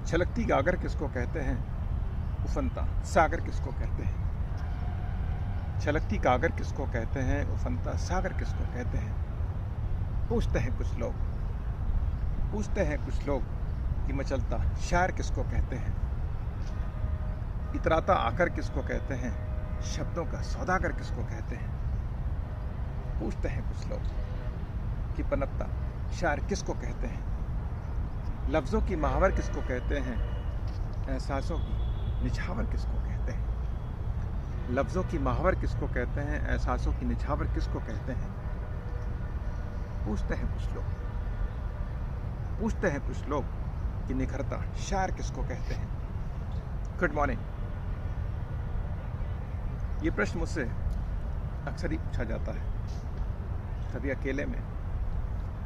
छलकती गागर किसको कहते हैं? उफनता सागर किसको कहते हैं? छलकती गागर किसको कहते हैं? उफनता सागर किसको कहते हैं? पूछते हैं कुछ लोग कि मचलता शायर किसको कहते हैं? इतराता आकर किसको कहते हैं? शब्दों का सौदागर किसको कहते हैं? पूछते हैं कुछ लोग कि पनपता शायर किसको कहते हैं? लफ्ज़ों की महावर किसको कहते हैं? एहसासों की निछावर किसको कहते हैं? लफ्ज़ों की महावर किसको कहते हैं? एहसासों की निछावर किसको कहते हैं? पूछते हैं कुछ लोग कि निखरता शायर किसको कहते हैं? Good morning. ये प्रश्न मुझसे अक्सर ही पूछा जाता है, कभी अकेले में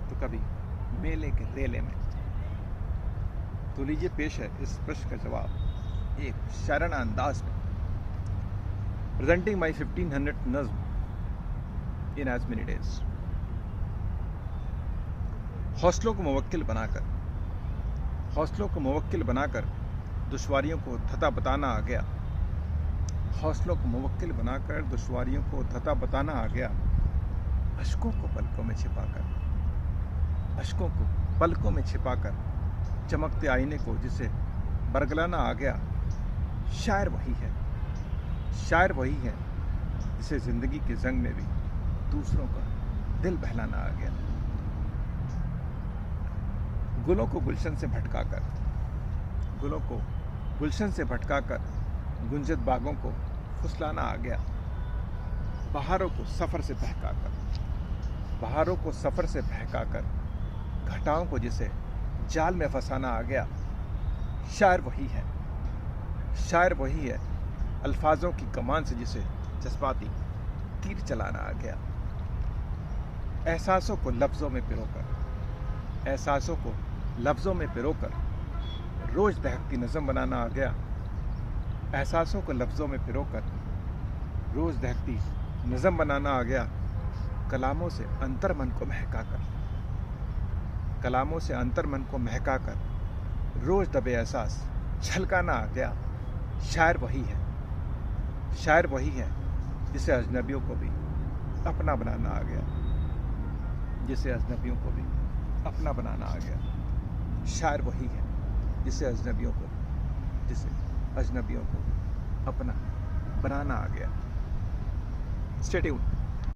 तो कभी मेले के रेले में। तो लीजिए पेश है इस प्रश्न का जवाब एक शायराना अंदाज में। प्रेजेंटिंग माई 1500 नज़्म इन एज मेनी डेज। हौसलों को मुवक्किल बनाकर दुश्वारियों को थता बताना आ गया। हौसलों को मुवक्किल बनाकर दुश्वारियों को थता बताना आ गया। अश्कों को पलकों में छिपाकर चमकते आईने को जिसे बरगलाना आ गया। शायर वही है जिसे जिंदगी के जंग में भी दूसरों का दिल बहलाना आ गया। गुलों को गुलशन से भटकाकर गुंजत बागों को फुसलाना आ गया। बहारों को सफर से बहकाकर घटाओं को जिसे जाल में फंसाना आ गया। शायर वही है अल्फाजों की कमान से जिसे जज्बाती तीर चलाना आ गया। एहसासों को लफ्ज़ों में पिरोकर रोज दहकती नज़म बनाना आ गया। एहसासों को लफ्ज़ों में पिरोकर रोज दहकती नज़म बनाना आ गया। कलामों से अंतर मन को महकाकर रोज दबे एहसास छलकाना आ गया। शायर वही है जिसे अजनबियों को भी अपना बनाना आ गया। शायर वही है जिसे अजनबियों को अपना बनाना आ गया। Stay tuned.